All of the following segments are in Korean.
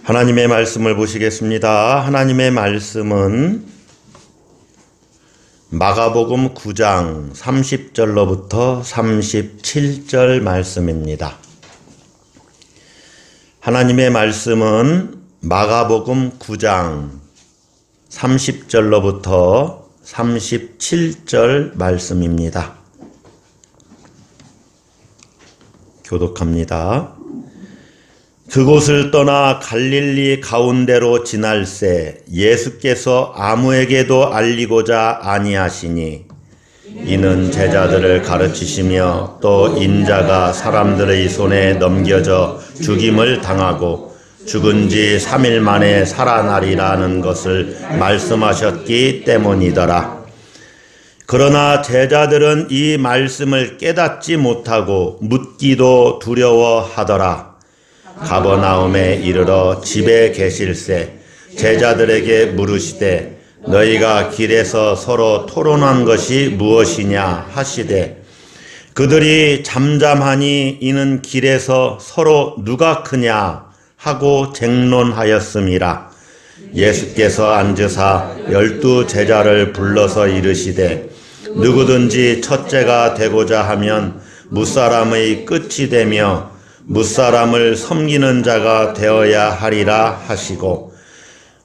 하나님의 말씀을 보시겠습니다. 하나님의 말씀은 마가복음 9장 30절로부터 37절 말씀입니다. 하나님의 말씀은 마가복음 9장 30절로부터 37절 말씀입니다. 교독합니다. 그곳을 떠나 갈릴리 가운데로 지날새 예수께서 아무에게도 알리고자 아니하시니 이는 제자들을 가르치시며 또 인자가 사람들의 손에 넘겨져 죽임을 당하고 죽은 지 3일 만에 살아나리라는 것을 말씀하셨기 때문이더라. 그러나 제자들은 이 말씀을 깨닫지 못하고 묻기도 두려워하더라. 가버나움에 이르러 집에 계실새 제자들에게 물으시되 너희가 길에서 서로 토론한 것이 무엇이냐 하시되 그들이 잠잠하니 이는 길에서 서로 누가 크냐 하고 쟁론하였음이라. 예수께서 앉으사 12 제자를 불러서 이르시되 누구든지 첫째가 되고자 하면 무사람의 끝이 되며 무사람을 섬기는 자가 되어야 하리라 하시고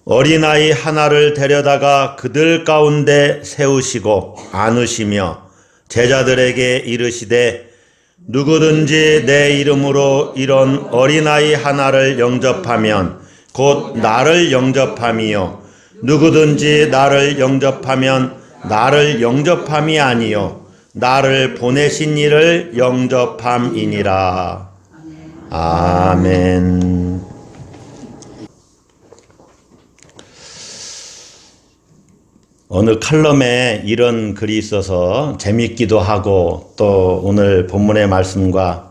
어린아이 하나를 데려다가 그들 가운데 세우시고 안으시며 제자들에게 이르시되 누구든지 내 이름으로 이런 어린아이 하나를 영접하면 곧 나를 영접함이요 누구든지 나를 영접하면 나를 영접함이 아니요 나를 보내신 이를 영접함이니라. 아멘. 어느 칼럼에 이런 글이 있어서 재밌기도 하고 또 오늘 본문의 말씀과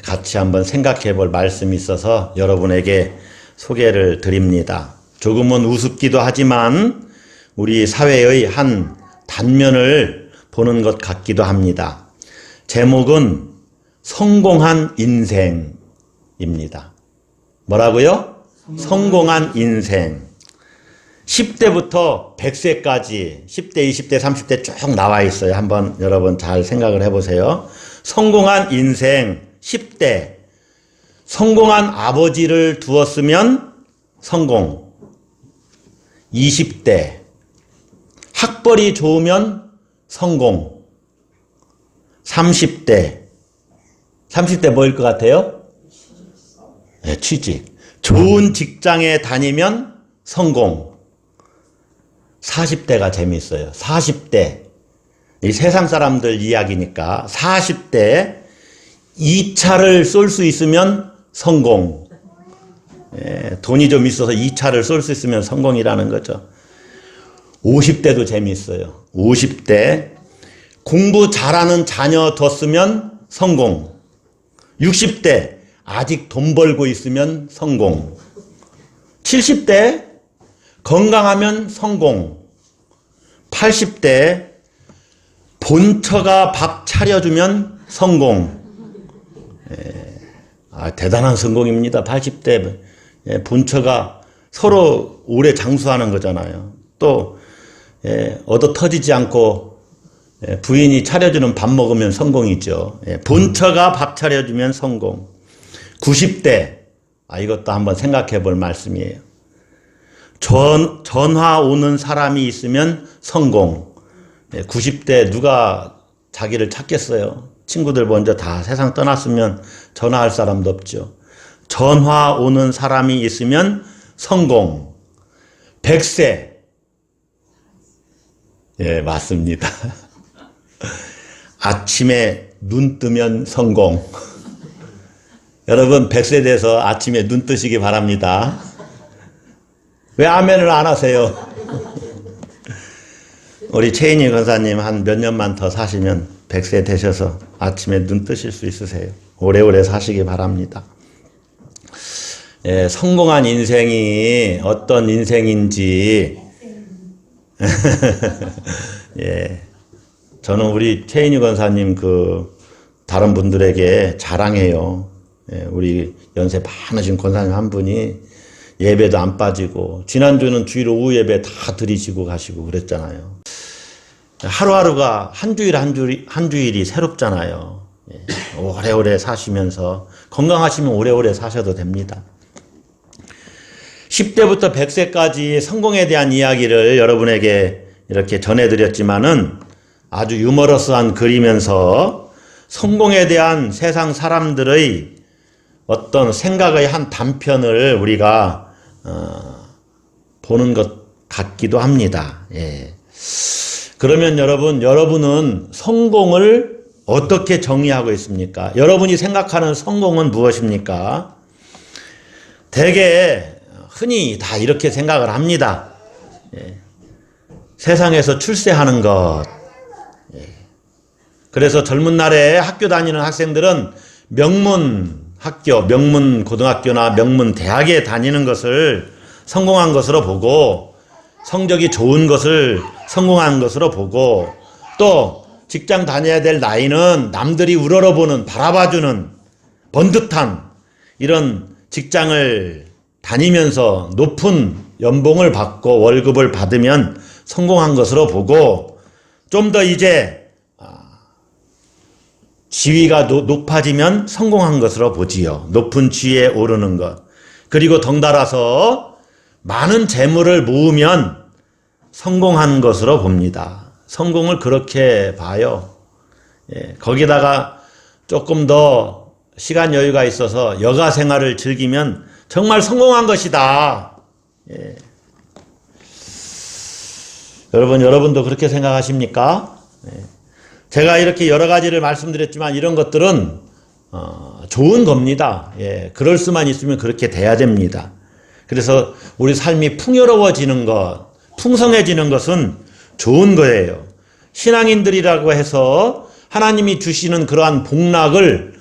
같이 한번 생각해 볼 말씀이 있어서 여러분에게 소개를 드립니다. 조금은 우습기도 하지만 우리 사회의 한 단면을 보는 것 같기도 합니다. 제목은 성공한 인생입니다. 뭐라고요? 성공한 인생. 10대부터 100세까지 10대, 20대, 30대 쭉 나와 있어요. 한번 여러분 잘 생각을 해보세요. 성공한 인생 10대. 성공한 아버지를 두었으면 성공. 20대. 학벌이 좋으면 성공. 30대. 30대 뭐일 것 같아요? 네, 취직. 좋은 직장에 다니면 성공. 40대가 재미있어요. 40대. 이 세상 사람들 이야기니까 40대 2차를 쏠 수 있으면 성공. 돈이 좀 있어서 2차를 쏠 수 있으면 성공이라는 거죠. 50대도 재미있어요. 50대 공부 잘하는 자녀 뒀으면 성공. 60대 아직 돈 벌고 있으면 성공. 70대 건강하면 성공. 80대 본처가 밥 차려주면 성공. 대단한 성공입니다. 80대 본처가 서로 오래 장수하는 거잖아요. 또 얻어 터지지 않고 부인이 차려주는 밥 먹으면 성공이죠. 본처가 밥 차려주면 성공. 90대 이것도 한번 생각해 볼 말씀이에요. 전화 오는 사람이 있으면 성공. 90대 누가 자기를 찾겠어요. 친구들 먼저 다 세상 떠났으면 전화할 사람도 없죠. 전화 오는 사람이 있으면 성공. 100세. 예, 맞습니다. 아침에 눈 뜨면 성공. 여러분 100세 돼서 아침에 눈 뜨시기 바랍니다. 왜 아멘을 안 하세요? 우리 최인희 권사님 한 몇 년만 더 사시면 100세 되셔서 아침에 눈 뜨실 수 있으세요. 오래오래 사시기 바랍니다. 성공한 인생이 어떤 인생인지 예, 저는 우리 최인희 권사님 다른 분들에게 자랑해요. 우리 연세 많으신 권사님 한 분이 예배도 안 빠지고, 지난주는 주일 오후 예배 다 드리시고 가시고 그랬잖아요. 하루하루가 한 주일이 새롭잖아요. 오래오래 사시면서 건강하시면 오래오래 사셔도 됩니다. 10대부터 100세까지 성공에 대한 이야기를 여러분에게 이렇게 전해드렸지만은 아주 유머러스한 글이면서 성공에 대한 세상 사람들의 어떤 생각의 한 단편을 우리가 보는 것 같기도 합니다. 예. 그러면 여러분은 성공을 어떻게 정의하고 있습니까? 여러분이 생각하는 성공은 무엇입니까? 대개 흔히 다 이렇게 생각을 합니다. 예. 세상에서 출세하는 것. 예. 그래서 젊은 날에 학교 다니는 학생들은 명문 학교, 명문 고등학교나 명문 대학에 다니는 것을 성공한 것으로 보고, 성적이 좋은 것을 성공한 것으로 보고, 또 직장 다녀야 될 나이는 남들이 우러러보는, 바라봐주는 번듯한 이런 직장을 다니면서 높은 연봉을 받고 월급을 받으면 성공한 것으로 보고, 좀 더 이제 지위가 높아지면 성공한 것으로 보지요. 높은 지위에 오르는 것. 그리고 덩달아서 많은 재물을 모으면 성공한 것으로 봅니다. 성공을 그렇게 봐요. 예, 거기다가 조금 더 시간 여유가 있어서 여가 생활을 즐기면 정말 성공한 것이다. 예. 여러분도 그렇게 생각하십니까? 예. 제가 이렇게 여러 가지를 말씀드렸지만 이런 것들은 좋은 겁니다. 예, 그럴 수만 있으면 그렇게 돼야 됩니다. 그래서 우리 삶이 풍요로워지는 것, 풍성해지는 것은 좋은 거예요. 신앙인들이라고 해서 하나님이 주시는 그러한 복락을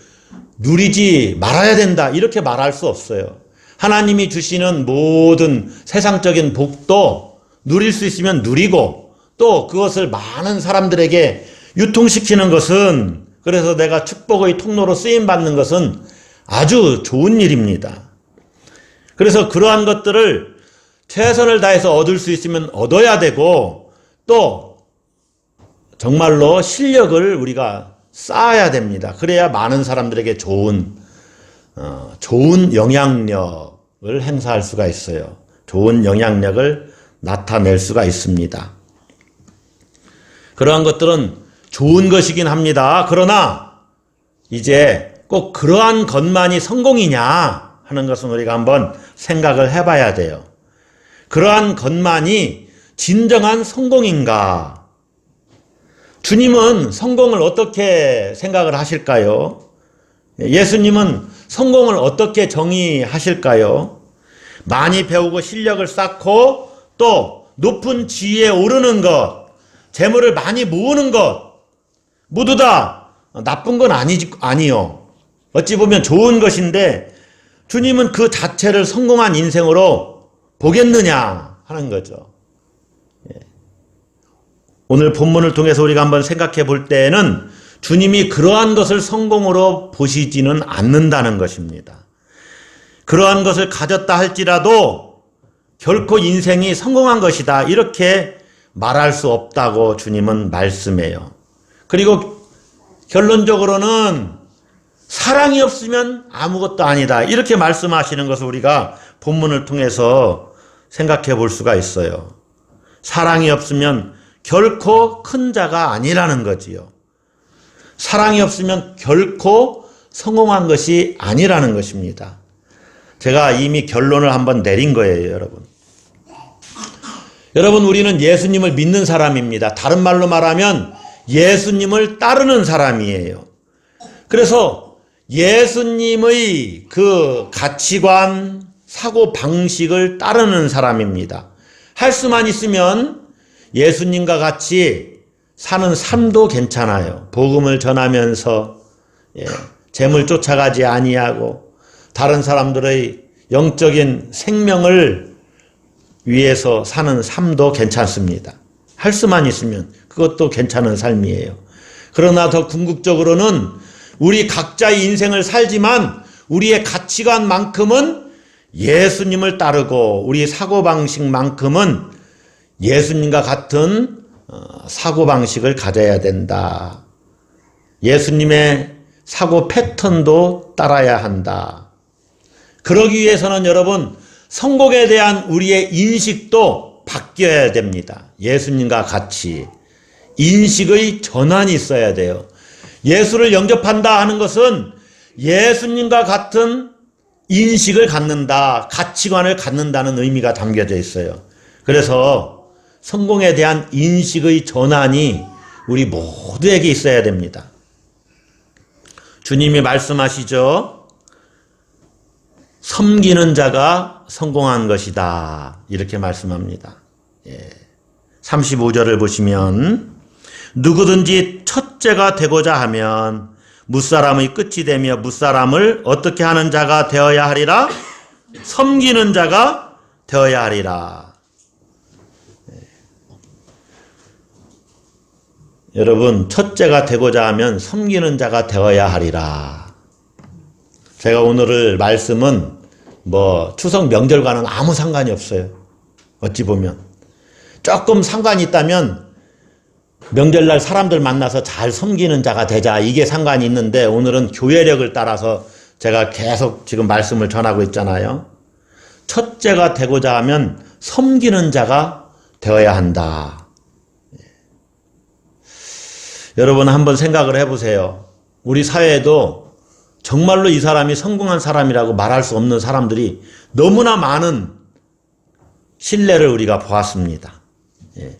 누리지 말아야 된다, 이렇게 말할 수 없어요. 하나님이 주시는 모든 세상적인 복도 누릴 수 있으면 누리고, 또 그것을 많은 사람들에게 유통시키는 것은, 그래서 내가 축복의 통로로 쓰임받는 것은 아주 좋은 일입니다. 그래서 그러한 것들을 최선을 다해서 얻을 수 있으면 얻어야 되고, 또 정말로 실력을 우리가 쌓아야 됩니다. 그래야 많은 사람들에게 좋은 영향력을 행사할 수가 있어요. 좋은 영향력을 나타낼 수가 있습니다. 그러한 것들은 좋은 것이긴 합니다. 그러나 이제 꼭 그러한 것만이 성공이냐 하는 것은 우리가 한번 생각을 해봐야 돼요. 그러한 것만이 진정한 성공인가? 주님은 성공을 어떻게 생각을 하실까요? 예수님은 성공을 어떻게 정의하실까요? 많이 배우고 실력을 쌓고 또 높은 지위에 오르는 것, 재물을 많이 모으는 것, 모두 다 나쁜 건 아니요. 어찌 보면 좋은 것인데 주님은 그 자체를 성공한 인생으로 보겠느냐 하는 거죠. 오늘 본문을 통해서 우리가 한번 생각해 볼 때에는 주님이 그러한 것을 성공으로 보시지는 않는다는 것입니다. 그러한 것을 가졌다 할지라도 결코 인생이 성공한 것이다, 이렇게 말할 수 없다고 주님은 말씀해요. 그리고 결론적으로는 사랑이 없으면 아무것도 아니다, 이렇게 말씀하시는 것을 우리가 본문을 통해서 생각해 볼 수가 있어요. 사랑이 없으면 결코 큰 자가 아니라는 거지요. 사랑이 없으면 결코 성공한 것이 아니라는 것입니다. 제가 이미 결론을 한번 내린 거예요, 여러분. 여러분, 우리는 예수님을 믿는 사람입니다. 다른 말로 말하면 예수님을 따르는 사람이에요. 그래서 예수님의 그 가치관, 사고 방식을 따르는 사람입니다. 할 수만 있으면 예수님과 같이 사는 삶도 괜찮아요. 복음을 전하면서 재물 쫓아가지 아니하고 다른 사람들의 영적인 생명을 위해서 사는 삶도 괜찮습니다. 할 수만 있으면 그것도 괜찮은 삶이에요. 그러나 더 궁극적으로는 우리 각자의 인생을 살지만 우리의 가치관만큼은 예수님을 따르고 우리 사고방식만큼은 예수님과 같은 사고방식을 가져야 된다. 예수님의 사고 패턴도 따라야 한다. 그러기 위해서는 여러분, 성공에 대한 우리의 인식도 바뀌어야 됩니다. 예수님과 같이 인식의 전환이 있어야 돼요. 예수를 영접한다 하는 것은 예수님과 같은 인식을 갖는다, 가치관을 갖는다는 의미가 담겨져 있어요. 그래서 성공에 대한 인식의 전환이 우리 모두에게 있어야 됩니다. 주님이 말씀하시죠. 섬기는 자가 성공한 것이다. 이렇게 말씀합니다. 35절을 보시면 누구든지 첫째가 되고자 하면 무사람의 끝이 되며 무사람을 어떻게 하는 자가 되어야 하리라? 섬기는 자가 되어야 하리라. 여러분, 첫째가 되고자 하면 섬기는 자가 되어야 하리라. 제가 오늘 말씀은 추석 명절과는 아무 상관이 없어요. 어찌 보면. 조금 상관이 있다면 명절날 사람들 만나서 잘 섬기는 자가 되자, 이게 상관이 있는데, 오늘은 교회력을 따라서 제가 계속 지금 말씀을 전하고 있잖아요. 첫째가 되고자 하면 섬기는 자가 되어야 한다. 여러분 한번 생각을 해보세요. 우리 사회에도 정말로 이 사람이 성공한 사람이라고 말할 수 없는 사람들이 너무나 많은 신뢰를 우리가 보았습니다.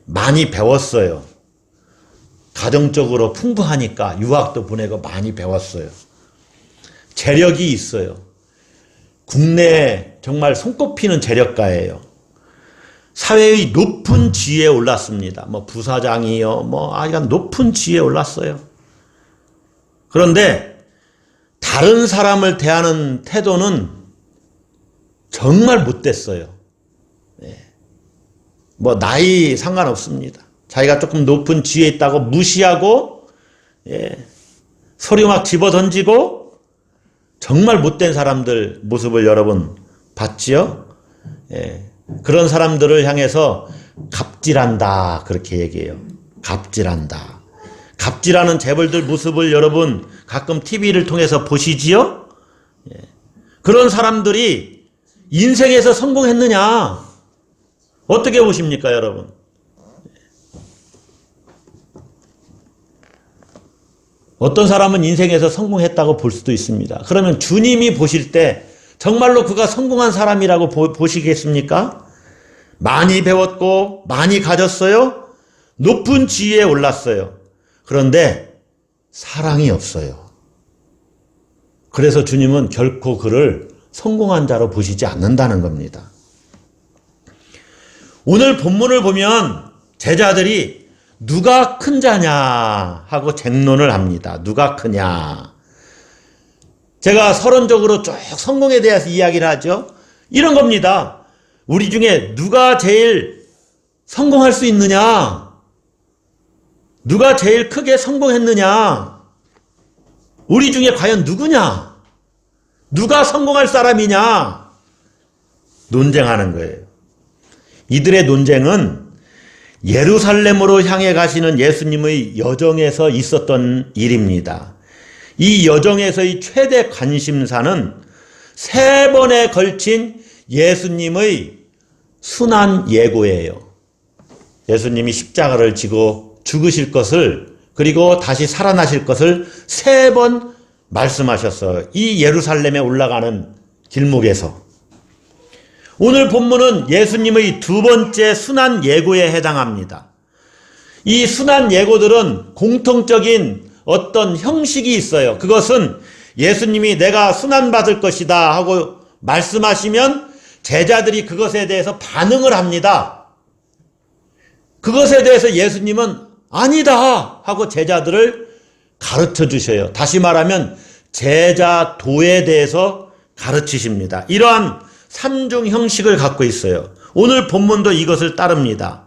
많이 배웠어요. 가정적으로 풍부하니까 유학도 보내고 많이 배웠어요. 재력이 있어요. 국내에 정말 손꼽히는 재력가예요. 사회의 높은 지위에 올랐습니다. 부사장이요, 하여간 높은 지위에 올랐어요. 그런데 다른 사람을 대하는 태도는 정말 못됐어요. 나이 상관없습니다. 자기가 조금 높은 지위에 있다고 무시하고, 소리 막 집어던지고, 정말 못된 사람들 모습을 여러분 봤지요? 그런 사람들을 향해서 갑질한다, 그렇게 얘기해요. 갑질한다. 갑질하는 재벌들 모습을 여러분 가끔 TV를 통해서 보시지요? 그런 사람들이 인생에서 성공했느냐? 어떻게 보십니까, 여러분? 어떤 사람은 인생에서 성공했다고 볼 수도 있습니다. 그러면 주님이 보실 때 정말로 그가 성공한 사람이라고 보시겠습니까? 많이 배웠고 많이 가졌어요. 높은 지위에 올랐어요. 그런데 사랑이 없어요. 그래서 주님은 결코 그를 성공한 자로 보시지 않는다는 겁니다. 오늘 본문을 보면 제자들이 누가 큰 자냐 하고 쟁론을 합니다. 누가 크냐. 제가 서론적으로 쭉 성공에 대해서 이야기를 하죠. 이런 겁니다. 우리 중에 누가 제일 성공할 수 있느냐? 누가 제일 크게 성공했느냐? 우리 중에 과연 누구냐? 누가 성공할 사람이냐? 논쟁하는 거예요. 이들의 논쟁은 예루살렘으로 향해 가시는 예수님의 여정에서 있었던 일입니다. 이 여정에서의 최대 관심사는 3번에 걸친 예수님의 순환 예고예요. 예수님이 십자가를 지고 죽으실 것을, 그리고 다시 살아나실 것을 3번 말씀하셨어요. 이 예루살렘에 올라가는 길목에서. 오늘 본문은 예수님의 2번째 순환 예고에 해당합니다. 이 순환 예고들은 공통적인 어떤 형식이 있어요. 그것은 예수님이 내가 순환받을 것이다 하고 말씀하시면 제자들이 그것에 대해서 반응을 합니다. 그것에 대해서 예수님은 아니다 하고 제자들을 가르쳐 주셔요. 다시 말하면 제자도에 대해서 가르치십니다. 이러한 3중 형식을 갖고 있어요. 오늘 본문도 이것을 따릅니다.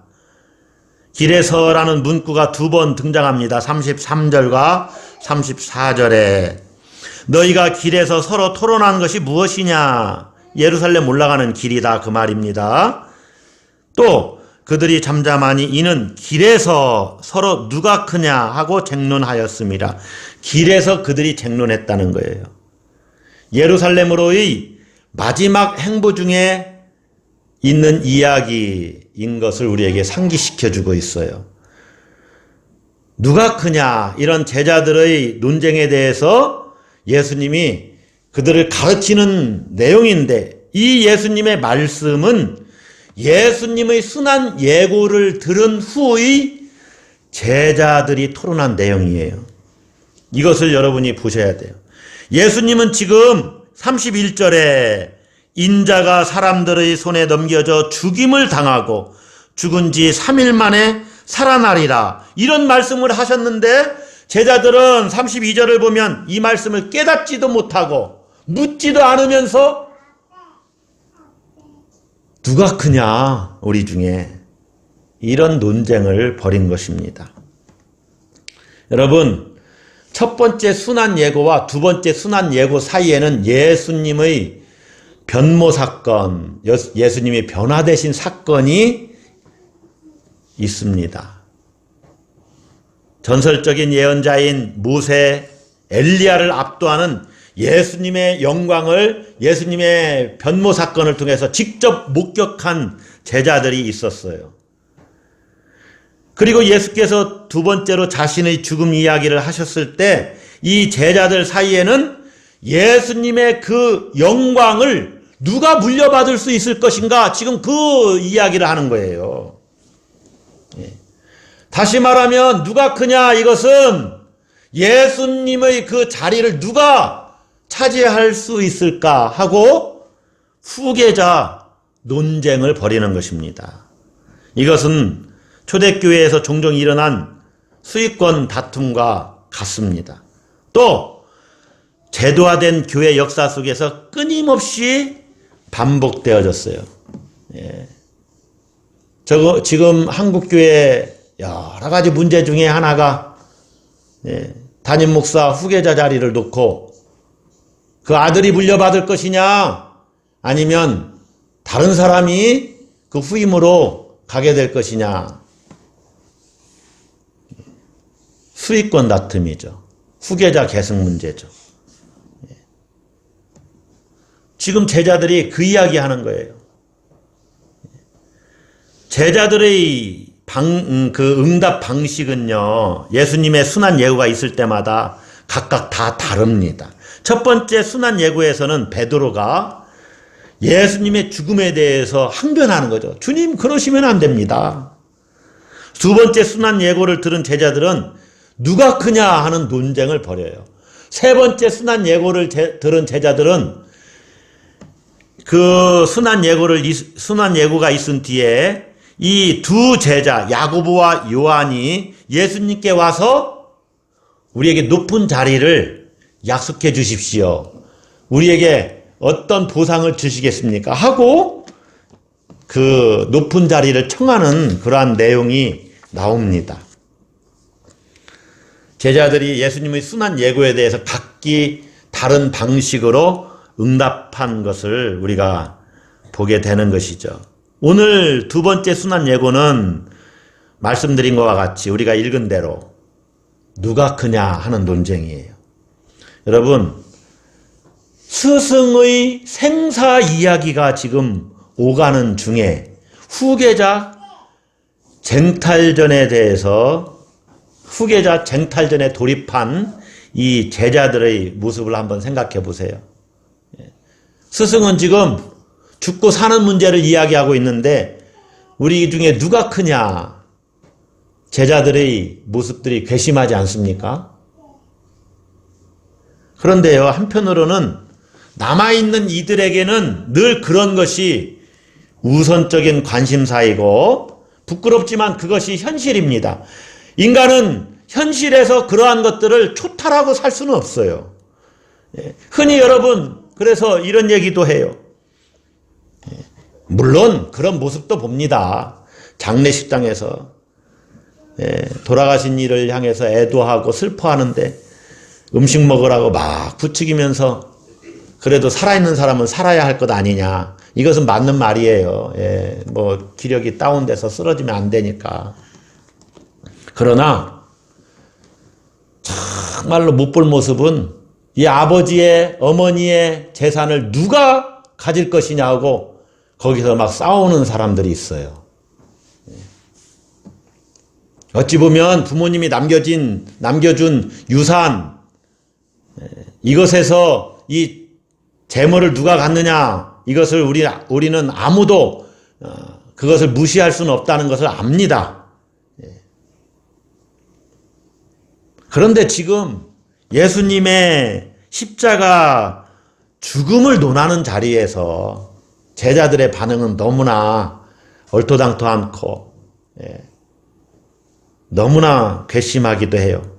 길에서라는 문구가 2번 등장합니다. 33절과 34절에 너희가 길에서 서로 토론한 것이 무엇이냐? 예루살렘 올라가는 길이다 그 말입니다. 또 그들이 잠잠하니 이는 길에서 서로 누가 크냐 하고 쟁론하였습니다. 길에서 그들이 쟁론했다는 거예요. 예루살렘으로의 마지막 행보 중에 있는 이야기인 것을 우리에게 상기시켜주고 있어요. 누가 크냐 이런 제자들의 논쟁에 대해서 예수님이 그들을 가르치는 내용인데, 이 예수님의 말씀은 예수님의 순한 예고를 들은 후의 제자들이 토론한 내용이에요. 이것을 여러분이 보셔야 돼요. 예수님은 지금 31절에 인자가 사람들의 손에 넘겨져 죽임을 당하고 죽은 지 3일 만에 살아나리라 이런 말씀을 하셨는데, 제자들은 32절을 보면 이 말씀을 깨닫지도 못하고 묻지도 않으면서 누가 크냐 우리 중에, 이런 논쟁을 벌인 것입니다. 여러분, 첫 번째 순한 예고와 두 번째 순한 예고 사이에는 예수님의 변모 사건, 예수님이 변화되신 사건이 있습니다. 전설적인 예언자인 모세, 엘리야를 압도하는 예수님의 영광을, 예수님의 변모 사건을 통해서 직접 목격한 제자들이 있었어요. 그리고 예수께서 두 번째로 자신의 죽음 이야기를 하셨을 때 이 제자들 사이에는 예수님의 그 영광을 누가 물려받을 수 있을 것인가, 지금 그 이야기를 하는 거예요. 다시 말하면 누가 크냐, 이것은 예수님의 그 자리를 누가 차지할 수 있을까 하고 후계자 논쟁을 벌이는 것입니다. 이것은 초대교회에서 종종 일어난 수익권 다툼과 같습니다. 또 제도화된 교회 역사 속에서 끊임없이 반복되어졌어요. 지금 한국교회 여러 가지 문제 중에 하나가 담임 목사 후계자 자리를 놓고 그 아들이 물려받을 것이냐 아니면 다른 사람이 그 후임으로 가게 될 것이냐, 수익권 다툼이죠. 후계자 계승 문제죠. 지금 제자들이 그 이야기 하는 거예요. 제자들의 그 응답 방식은요, 예수님의 순한 예고가 있을 때마다 각각 다 다릅니다. 첫 번째 순한 예고에서는 베드로가 예수님의 죽음에 대해서 항변하는 거죠. 주님, 그러시면 안 됩니다. 두 번째 순한 예고를 들은 제자들은 누가 크냐 하는 논쟁을 벌여요. 세 번째 순한 예고를 들은 제자들은 그 순한 예고가 있은 뒤에 이 두 제자 야고보와 요한이 예수님께 와서 우리에게 높은 자리를 약속해 주십시오. 우리에게 어떤 보상을 주시겠습니까? 하고 그 높은 자리를 청하는 그러한 내용이 나옵니다. 제자들이 예수님의 순한 예고에 대해서 각기 다른 방식으로 응답한 것을 우리가 보게 되는 것이죠. 오늘 두 번째 순한 예고는 말씀드린 것과 같이 우리가 읽은 대로 누가 크냐 하는 논쟁이에요. 여러분, 스승의 생사 이야기가 지금 오가는 중에 후계자 쟁탈전에 돌입한 이 제자들의 모습을 한번 생각해 보세요. 스승은 지금 죽고 사는 문제를 이야기하고 있는데 우리 중에 누가 크냐, 제자들의 모습들이 괘씸하지 않습니까? 그런데요, 한편으로는 남아있는 이들에게는 늘 그런 것이 우선적인 관심사이고 부끄럽지만 그것이 현실입니다. 인간은 현실에서 그러한 것들을 초탈하고 살 수는 없어요. 흔히 여러분 그래서 이런 얘기도 해요. 물론 그런 모습도 봅니다. 장례식장에서 돌아가신 이를 향해서 애도하고 슬퍼하는데 음식 먹으라고 막 부추기면서 그래도 살아있는 사람은 살아야 할 것 아니냐. 이것은 맞는 말이에요. 예, 뭐 기력이 다운돼서 쓰러지면 안 되니까. 그러나 정말로 못 볼 모습은 이 아버지의 어머니의 재산을 누가 가질 것이냐고 거기서 막 싸우는 사람들이 있어요. 어찌 보면 부모님이 남겨준 유산, 이것에서 이 재물을 누가 갖느냐, 이것을 우리는 아무도 그것을 무시할 수는 없다는 것을 압니다. 그런데 지금 예수님의 십자가 죽음을 논하는 자리에서 제자들의 반응은 너무나 얼토당토 않고 너무나 괘씸하기도 해요.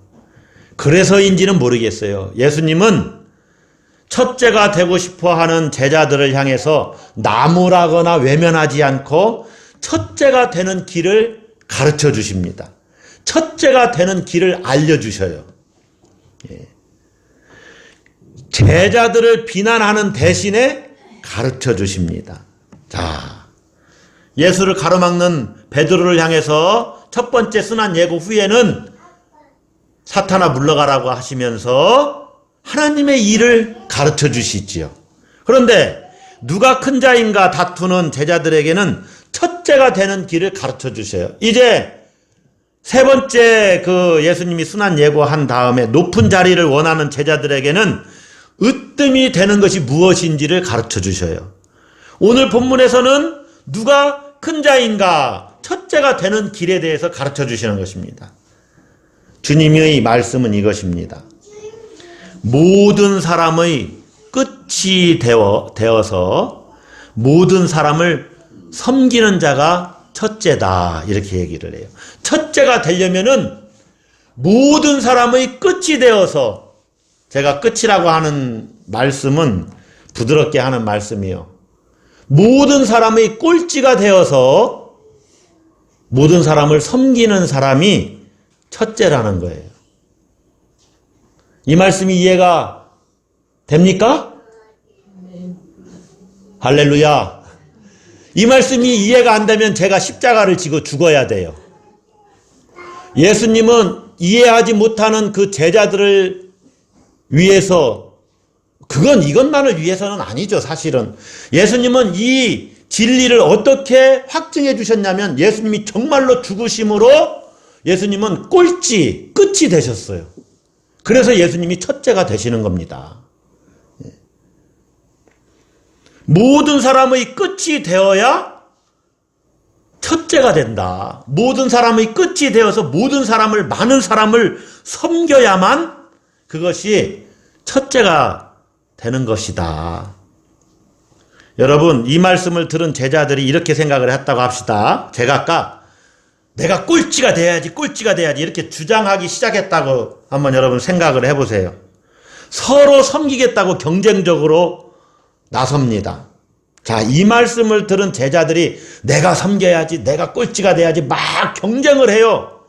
그래서인지는 모르겠어요. 예수님은 첫째가 되고 싶어하는 제자들을 향해서 나무라거나 외면하지 않고 첫째가 되는 길을 가르쳐 주십니다. 첫째가 되는 길을 알려주셔요. 제자들을 비난하는 대신에 가르쳐 주십니다. 자, 예수를 가로막는 베드로를 향해서 첫 번째 순환 예고 후에는 사탄아 물러가라고 하시면서 하나님의 일을 가르쳐 주시지요. 그런데 누가 큰 자인가 다투는 제자들에게는 첫째가 되는 길을 가르쳐 주셔요. 이제 세 번째 그 예수님이 순환 예고한 다음에 높은 자리를 원하는 제자들에게는 으뜸이 되는 것이 무엇인지를 가르쳐 주셔요. 오늘 본문에서는 누가 큰 자인가 첫째가 되는 길에 대해서 가르쳐 주시는 것입니다. 주님의 말씀은 이것입니다. 모든 사람의 끝이 되어서 모든 사람을 섬기는 자가 첫째다, 이렇게 얘기를 해요. 첫째가 되려면은 모든 사람의 끝이 되어서, 제가 끝이라고 하는 말씀은 부드럽게 하는 말씀이요, 모든 사람의 꼴찌가 되어서 모든 사람을 섬기는 사람이 첫째라는 거예요. 이 말씀이 이해가 됩니까? 할렐루야. 이 말씀이 이해가 안 되면 제가 십자가를 지고 죽어야 돼요. 예수님은 이해하지 못하는 그 제자들을 위해서, 이것만을 위해서는 아니죠, 사실은. 예수님은 이 진리를 어떻게 확증해 주셨냐면, 예수님이 정말로 죽으심으로 예수님은 끝이 되셨어요. 그래서 예수님이 첫째가 되시는 겁니다. 모든 사람의 끝이 되어야 첫째가 된다. 모든 사람의 끝이 되어서 많은 사람을 섬겨야만 그것이 첫째가 되는 것이다. 여러분, 이 말씀을 들은 제자들이 이렇게 생각을 했다고 합시다. 제가 아까 내가 꼴찌가 돼야지 이렇게 주장하기 시작했다고 한번 여러분 생각을 해보세요. 서로 섬기겠다고 경쟁적으로 나섭니다. 자, 이 말씀을 들은 제자들이 내가 섬겨야지, 내가 꼴찌가 돼야지 막 경쟁을 해요.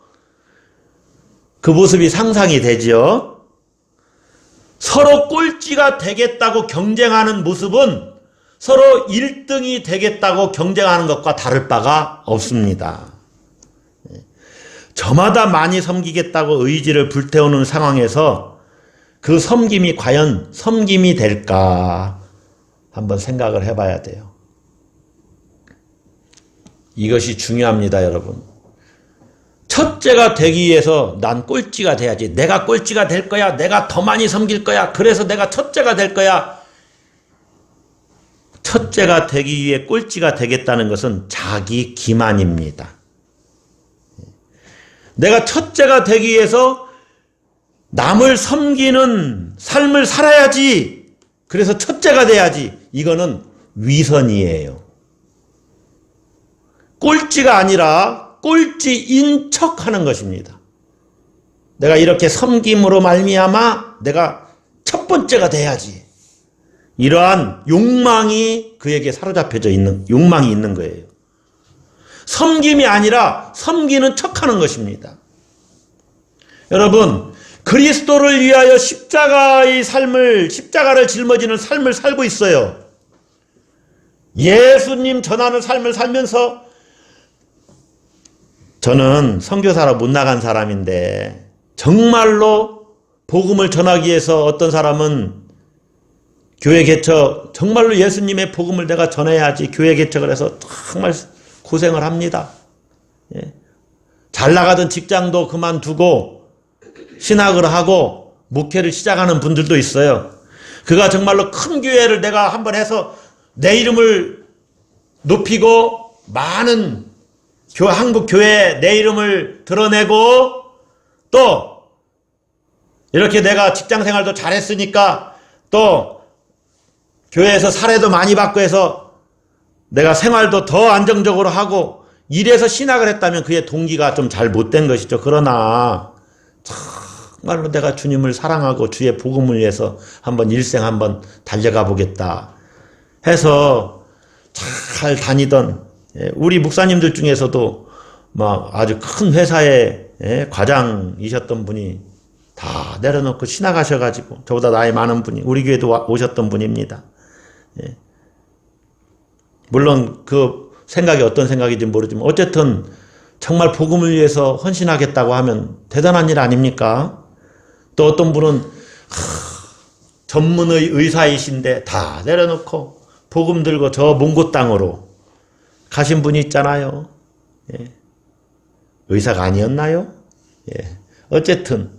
그 모습이 상상이 되죠. 서로 꼴찌가 되겠다고 경쟁하는 모습은 서로 1등이 되겠다고 경쟁하는 것과 다를 바가 없습니다. 저마다 많이 섬기겠다고 의지를 불태우는 상황에서 그 섬김이 과연 섬김이 될까 한번 생각을 해봐야 돼요. 이것이 중요합니다, 여러분. 첫째가 되기 위해서 난 꼴찌가 돼야지, 내가 꼴찌가 될 거야, 내가 더 많이 섬길 거야, 그래서 내가 첫째가 될 거야. 첫째가 되기 위해 꼴찌가 되겠다는 것은 자기 기만입니다. 내가 첫째가 되기 위해서 남을 섬기는 삶을 살아야지, 그래서 첫째가 돼야지, 이거는 위선이에요. 꼴찌가 아니라 꼴찌인 척하는 것입니다. 내가 이렇게 섬김으로 말미암아 내가 첫 번째가 돼야지, 이러한 욕망이 그에게 사로잡혀져 있는, 욕망이 있는 거예요. 섬김이 아니라 섬기는 척하는 것입니다. 여러분, 그리스도를 위하여 십자가를 짊어지는 삶을 살고 있어요. 예수님 전하는 삶을 살면서 저는 선교사로 못 나간 사람인데 정말로 복음을 전하기 위해서 어떤 사람은 교회 개척, 정말로 예수님의 복음을 내가 전해야지 교회 개척을 해서 정말 고생을 합니다. 예. 잘 나가던 직장도 그만두고 신학을 하고 목회를 시작하는 분들도 있어요. 그가 정말로 큰 교회를 내가 한번 해서 내 이름을 높이고 많은 한국 교회에 내 이름을 드러내고 또 이렇게 내가 직장 생활도 잘했으니까 또 교회에서 사례도 많이 받고 해서 내가 생활도 더 안정적으로 하고 이래서 신학을 했다면 그의 동기가 좀 잘 못된 것이죠. 그러나 정말로 내가 주님을 사랑하고 주의 복음을 위해서 한번 일생 한번 달려가 보겠다 해서 잘 다니던 우리 목사님들 중에서도 막 아주 큰 회사의 과장이셨던 분이 다 내려놓고 신학하셔가지고 저보다 나이 많은 분이 우리 교회도 오셨던 분입니다. 물론 그 생각이 어떤 생각인지 모르지만 어쨌든 정말 복음을 위해서 헌신하겠다고 하면 대단한 일 아닙니까? 또 어떤 분은 전문의 의사이신데 다 내려놓고 복음 들고 저 먼 곳 땅으로 가신 분이 있잖아요. 의사가 아니었나요? 어쨌든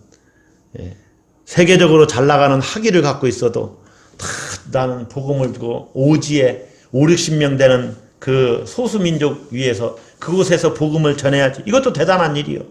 세계적으로 잘 나가는 학위를 갖고 있어도 다 나는 복음을 두고 오지에 5, 60명 되는 그 소수민족 위에서 그곳에서 복음을 전해야지. 이것도 대단한 일이요.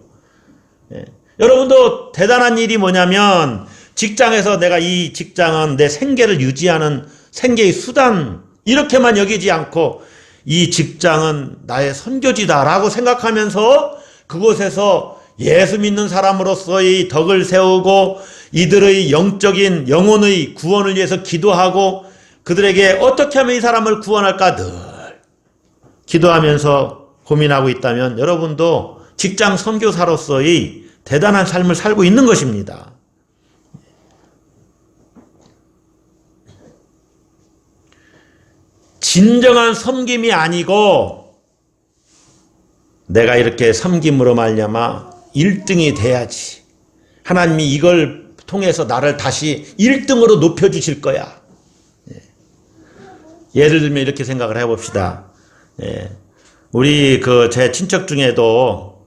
여러분도 대단한 일이 뭐냐면 직장에서 내가 이 직장은 내 생계를 유지하는 생계의 수단 이렇게만 여기지 않고 이 직장은 나의 선교지다라고 생각하면서 그곳에서 예수 믿는 사람으로서의 덕을 세우고 이들의 영적인 영혼의 구원을 위해서 기도하고 그들에게 어떻게 하면 이 사람을 구원할까 늘 기도하면서 고민하고 있다면 여러분도 직장 선교사로서의 대단한 삶을 살고 있는 것입니다. 진정한 섬김이 아니고 내가 이렇게 섬김으로 말미암아 1등이 돼야지. 하나님이 이걸 통해서 나를 다시 1등으로 높여주실 거야. 예를 들면 이렇게 생각을 해봅시다. 우리 제 친척 중에도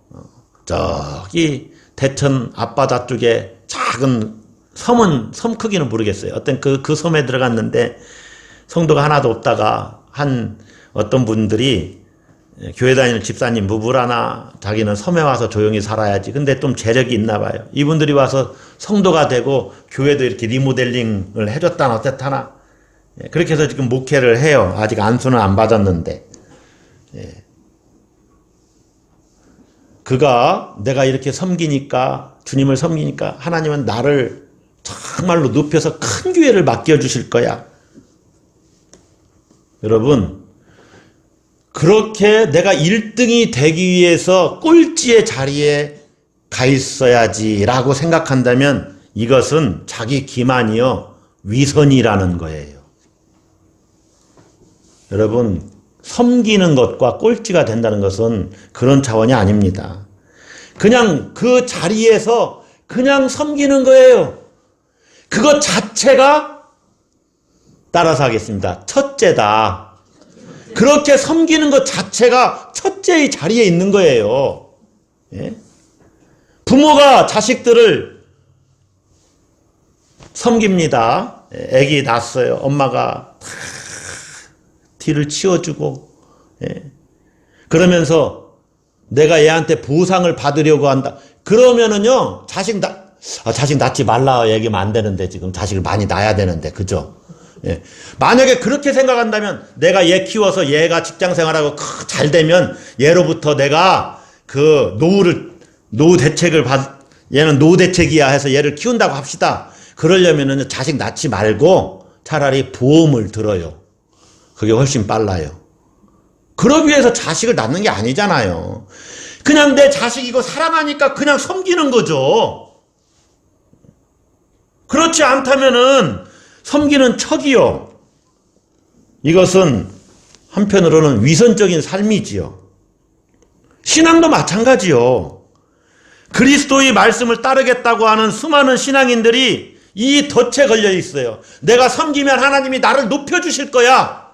저기 대천 앞바다 쪽에 작은 섬 크기는 모르겠어요. 어떤 그 섬에 들어갔는데 성도가 하나도 없다가 어떤 분들이 교회 다니는 집사님 부부라나 자기는 섬에 와서 조용히 살아야지. 근데 좀 재력이 있나 봐요. 이분들이 와서 성도가 되고 교회도 이렇게 리모델링을 해줬다나 어쨌다나 그렇게 해서 지금 목회를 해요. 아직 안수는 안 받았는데. 그가 내가 이렇게 섬기니까 주님을 섬기니까 하나님은 나를 정말로 높여서 큰 교회를 맡겨주실 거야. 여러분 그렇게 내가 1등이 되기 위해서 꼴찌의 자리에 가 있어야지 라고 생각한다면 이것은 자기 기만이요 위선이라는 거예요. 여러분 섬기는 것과 꼴찌가 된다는 것은 그런 차원이 아닙니다. 그냥 그 자리에서 그냥 섬기는 거예요. 그것 자체가 따라서 하겠습니다. 첫째다. 그렇게 섬기는 것 자체가 첫째의 자리에 있는 거예요. 부모가 자식들을 섬깁니다. 아기 낳았어요. 엄마가 뒤를 치워주고 그러면서 내가 얘한테 보상을 받으려고 한다. 그러면은요 자식 낳지 말라 얘기하면 안 되는데 지금 자식을 많이 낳아야 되는데 그죠? 만약에 그렇게 생각한다면 내가 얘 키워서 얘가 직장생활하고 잘 되면 얘로부터 내가 그 노후 대책을 얘는 노후 대책이야 해서 얘를 키운다고 합시다. 그러려면은 자식 낳지 말고 차라리 보험을 들어요. 그게 훨씬 빨라요. 그러기 위해서 자식을 낳는 게 아니잖아요. 그냥 내 자식이고 사랑하니까 그냥 섬기는 거죠. 그렇지 않다면은 섬기는 척이요. 이것은 한편으로는 위선적인 삶이지요. 신앙도 마찬가지요. 그리스도의 말씀을 따르겠다고 하는 수많은 신앙인들이 이 덫에 걸려 있어요. 내가 섬기면 하나님이 나를 높여주실 거야.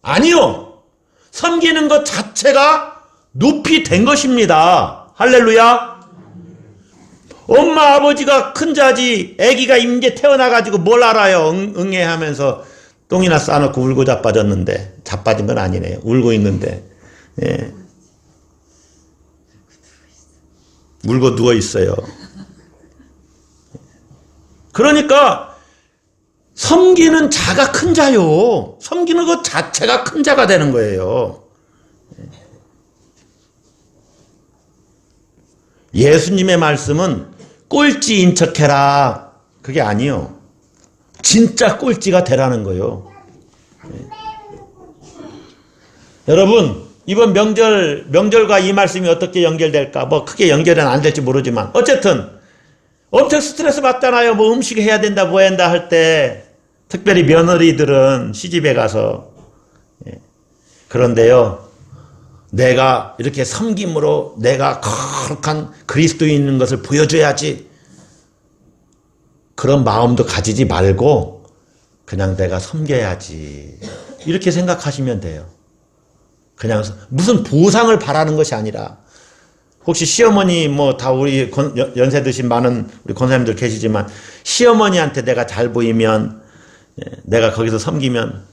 아니요. 섬기는 것 자체가 높이 된 것입니다. 할렐루야. 엄마 아버지가 큰 자지 아기가 이제 태어나가지고 뭘 알아요. 응애하면서 똥이나 싸놓고 울고 자빠졌는데, 자빠진 건 아니네요. 울고 있는데, 예. 울고 누워 있어요. 그러니까 섬기는 자가 큰 자요. 섬기는 것 자체가 큰 자가 되는 거예요. 예수님의 말씀은 꼴찌인 척해라. 그게 아니요. 진짜 꼴찌가 되라는 거예요. 여러분, 이번 명절과 이 말씀이 어떻게 연결될까? 뭐 크게 연결은 안 될지 모르지만 어쨌든 엄청 스트레스 받잖아요. 뭐 음식 해야 된다, 뭐 한다 할 때, 특별히 며느리들은 시집에 가서. 그런데요, 내가 이렇게 섬김으로 내가 거룩한 그리스도인인 것을 보여줘야지. 그런 마음도 가지지 말고 그냥 내가 섬겨야지. 이렇게 생각하시면 돼요. 그냥 무슨 보상을 바라는 것이 아니라, 혹시 시어머니 뭐 다 우리 연세 드신 많은 우리 권사님들 계시지만, 시어머니한테 내가 잘 보이면, 내가 거기서 섬기면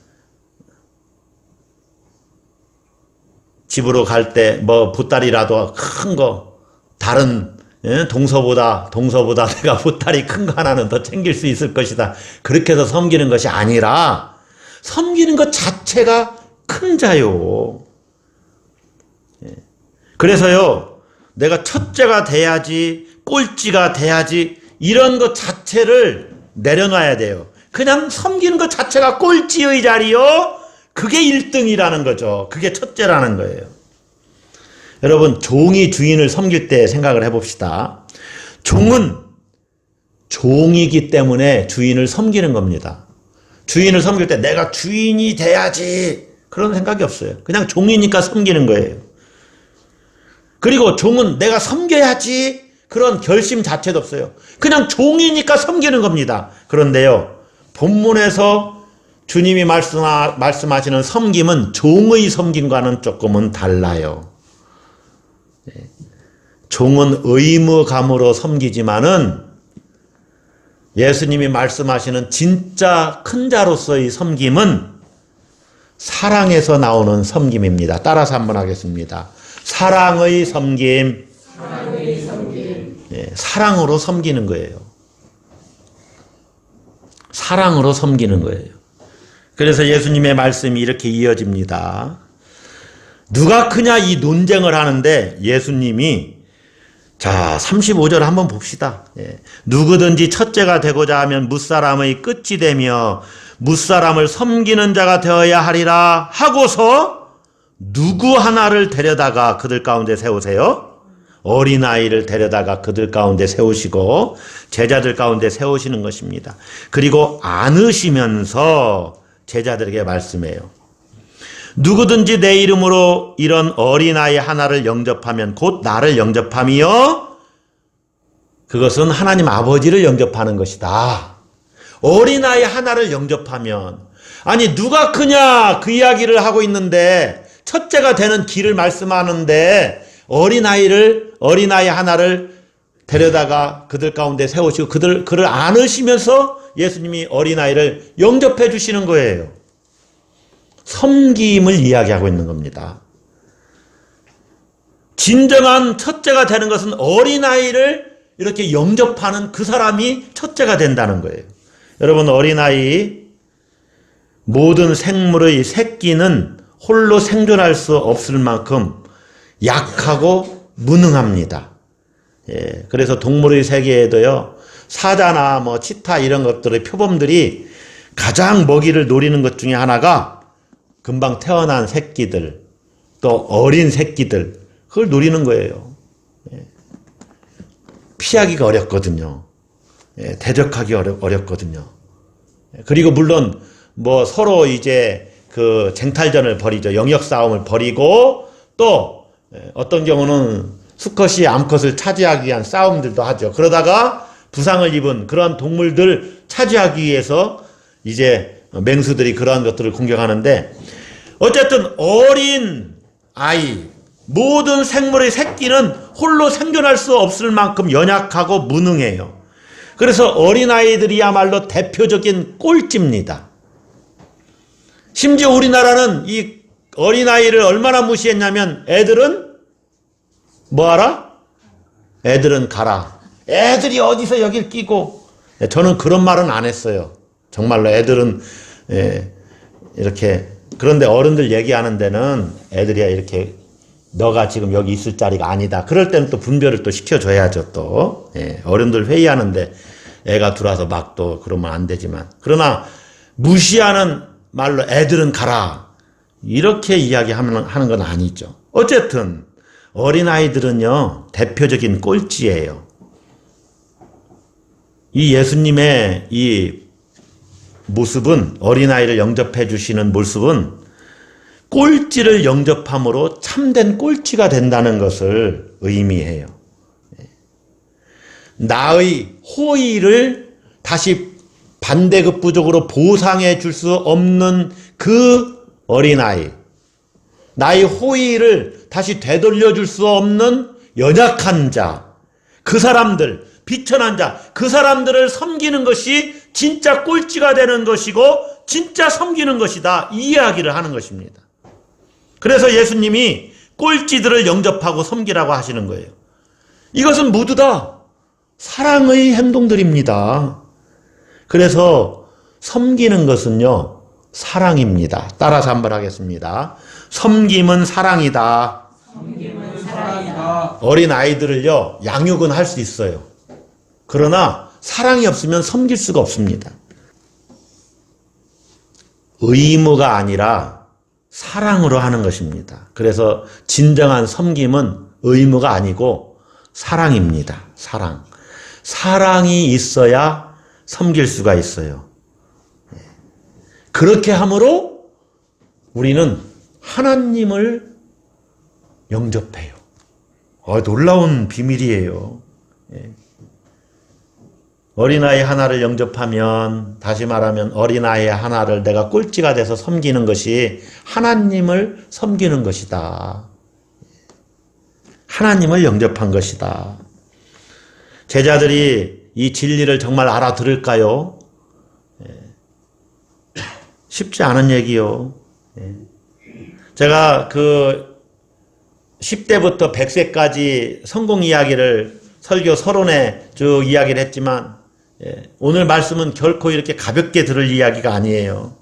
집으로 갈 때 뭐 보따리라도 큰 거, 다른 동서보다 내가 보따리 큰 거 하나는 더 챙길 수 있을 것이다. 그렇게 해서 섬기는 것이 아니라 섬기는 것 자체가 큰 자요. 그래서요, 내가 첫째가 돼야지, 꼴찌가 돼야지, 이런 것 자체를 내려놔야 돼요. 그냥 섬기는 것 자체가 꼴찌의 자리요, 그게 1등이라는 거죠. 그게 첫째라는 거예요. 여러분, 종이 주인을 섬길 때 생각을 해봅시다. 종은 종이기 때문에 주인을 섬기는 겁니다. 주인을 섬길 때 내가 주인이 돼야지, 그런 생각이 없어요. 그냥 종이니까 섬기는 거예요. 그리고 종은 내가 섬겨야지, 그런 결심 자체도 없어요. 그냥 종이니까 섬기는 겁니다. 그런데요, 본문에서 주님이 말씀하시는 섬김은 종의 섬김과는 조금은 달라요. 종은 의무감으로 섬기지만은 예수님이 말씀하시는 진짜 큰 자로서의 섬김은 사랑에서 나오는 섬김입니다. 따라서 한번 하겠습니다. 사랑의 섬김. 네, 사랑으로 섬기는 거예요. 사랑으로 섬기는 거예요. 그래서 예수님의 말씀이 이렇게 이어집니다. 누가 크냐 이 논쟁을 하는데 예수님이, 자 35절 한번 봅시다. 누구든지 첫째가 되고자 하면 무사람의 끝이 되며 무사람을 섬기는 자가 되어야 하리라 하고서 누구 하나를 데려다가 그들 가운데 세우세요? 어린아이를 데려다가 그들 가운데 세우시고 제자들 가운데 세우시는 것입니다. 그리고 안으시면서 제자들에게 말씀해요. 누구든지 내 이름으로 이런 어린아이 하나를 영접하면 곧 나를 영접함이요, 그것은 하나님 아버지를 영접하는 것이다. 어린아이 하나를 영접하면, 아니 누가 크냐 그 이야기를 하고 있는데, 첫째가 되는 길을 말씀하는데 어린아이 하나를 데려다가 그들 가운데 세우시고 그를 안으시면서 예수님이 어린아이를 영접해 주시는 거예요. 섬김을 이야기하고 있는 겁니다. 진정한 첫째가 되는 것은 어린아이를 이렇게 영접하는 그 사람이 첫째가 된다는 거예요. 여러분, 어린아이, 모든 생물의 새끼는 홀로 생존할 수 없을 만큼 약하고 무능합니다. 그래서 동물의 세계에도요, 사자나 뭐 치타 이런 것들의 표범들이 가장 먹이를 노리는 것 중에 하나가 금방 태어난 새끼들, 또 어린 새끼들, 그걸 노리는 거예요. 피하기가 어렵거든요. 대적하기 어렵거든요. 그리고 물론 뭐 서로 이제 그 쟁탈전을 벌이죠. 영역 싸움을 벌이고 또 어떤 경우는 수컷이 암컷을 차지하기 위한 싸움들도 하죠. 그러다가 부상을 입은 그러한 동물들 차지하기 위해서 이제 맹수들이 그러한 것들을 공격하는데, 어쨌든 어린 아이, 모든 생물의 새끼는 홀로 생존할 수 없을 만큼 연약하고 무능해요. 그래서 어린아이들이야말로 대표적인 꼴찌입니다. 심지어 우리나라는 이 어린아이를 얼마나 무시했냐면, 애들은 뭐하라? 애들은 가라. 애들이 어디서 여길 끼고. 저는 그런 말은 안 했어요. 정말로 애들은 이렇게, 그런데 어른들 얘기하는 데는 애들이야 이렇게 너가 지금 여기 있을 자리가 아니다. 그럴 때는 또 분별을 또 시켜줘야죠. 또 어른들 회의하는데 애가 들어와서 막 또 그러면 안 되지만, 그러나 무시하는 말로 애들은 가라 이렇게 이야기하는 건 아니죠. 어쨌든 어린아이들은요 대표적인 꼴찌예요. 이 예수님의 이 모습은, 어린아이를 영접해 주시는 모습은 꼴찌를 영접함으로 참된 꼴찌가 된다는 것을 의미해요. 나의 호의를 다시 반대급부적으로 보상해 줄 수 없는 그 어린아이, 나의 호의를 다시 되돌려 줄 수 없는 연약한 자, 그 사람들, 비천한 자, 그 사람들을 섬기는 것이 진짜 꼴찌가 되는 것이고 진짜 섬기는 것이다, 이 이야기를 하는 것입니다. 그래서 예수님이 꼴찌들을 영접하고 섬기라고 하시는 거예요. 이것은 모두 다 사랑의 행동들입니다. 그래서 섬기는 것은요 사랑입니다. 따라서 한번 하겠습니다. 섬김은 사랑이다. 섬김은 사랑이다. 어린 아이들을요 양육은 할 수 있어요. 그러나 사랑이 없으면 섬길 수가 없습니다. 의무가 아니라 사랑으로 하는 것입니다. 그래서 진정한 섬김은 의무가 아니고 사랑입니다. 사랑. 사랑이 있어야 섬길 수가 있어요. 그렇게 함으로 우리는 하나님을 영접해요. 놀라운 비밀이에요. 어린아이 하나를 영접하면, 다시 말하면 어린아이 하나를 내가 꼴찌가 돼서 섬기는 것이 하나님을 섬기는 것이다. 하나님을 영접한 것이다. 제자들이 이 진리를 정말 알아들을까요? 쉽지 않은 얘기요. 제가 그 10대부터 100세까지 성공 이야기를 설교 서론에 쭉 이야기를 했지만, 오늘 말씀은 결코 이렇게 가볍게 들을 이야기가 아니에요.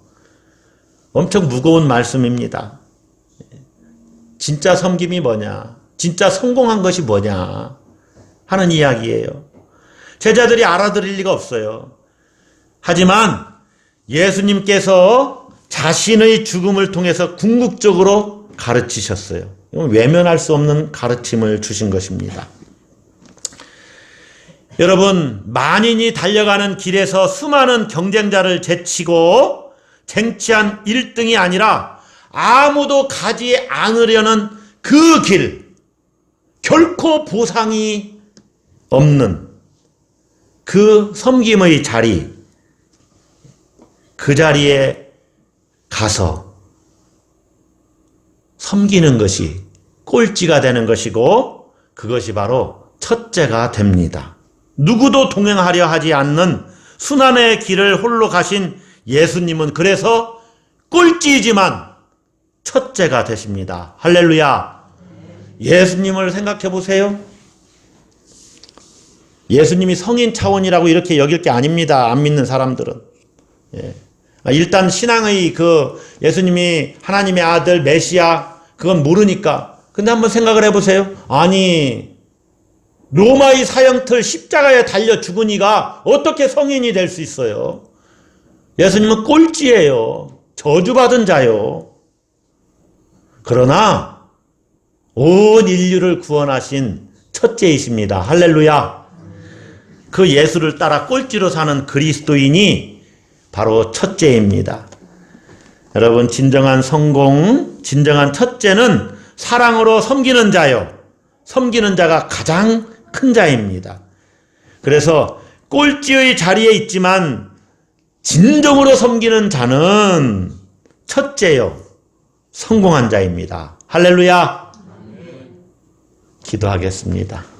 엄청 무거운 말씀입니다. 진짜 섬김이 뭐냐, 진짜 성공한 것이 뭐냐 하는 이야기예요. 제자들이 알아들을 리가 없어요. 하지만 예수님께서 자신의 죽음을 통해서 궁극적으로 가르치셨어요. 외면할 수 없는 가르침을 주신 것입니다. 여러분, 만인이 달려가는 길에서 수많은 경쟁자를 제치고 쟁취한 1등이 아니라 아무도 가지 않으려는 그 길, 결코 보상이 없는 그 섬김의 자리, 그 자리에 가서 섬기는 것이 꼴찌가 되는 것이고, 그것이 바로 첫째가 됩니다. 누구도 동행하려 하지 않는 순환의 길을 홀로 가신 예수님은 그래서 꼴찌이지만 첫째가 되십니다. 할렐루야. 예수님을 생각해 보세요. 예수님이 성인 차원이라고 이렇게 여길 게 아닙니다. 안 믿는 사람들은. 일단 신앙의 그 예수님이 하나님의 아들 메시아, 그건 모르니까. 근데 한번 생각을 해보세요. 아니, 로마의 사형틀 십자가에 달려 죽은 이가 어떻게 성인이 될 수 있어요? 예수님은 꼴찌예요. 저주받은 자요. 그러나 온 인류를 구원하신 첫째이십니다. 할렐루야. 그 예수를 따라 꼴찌로 사는 그리스도인이 바로 첫째입니다. 여러분, 진정한 성공, 진정한 첫째는 사랑으로 섬기는 자요. 섬기는 자가 가장 큰 자입니다. 그래서 꼴찌의 자리에 있지만 진정으로 섬기는 자는 첫째요. 성공한 자입니다. 할렐루야. 기도하겠습니다.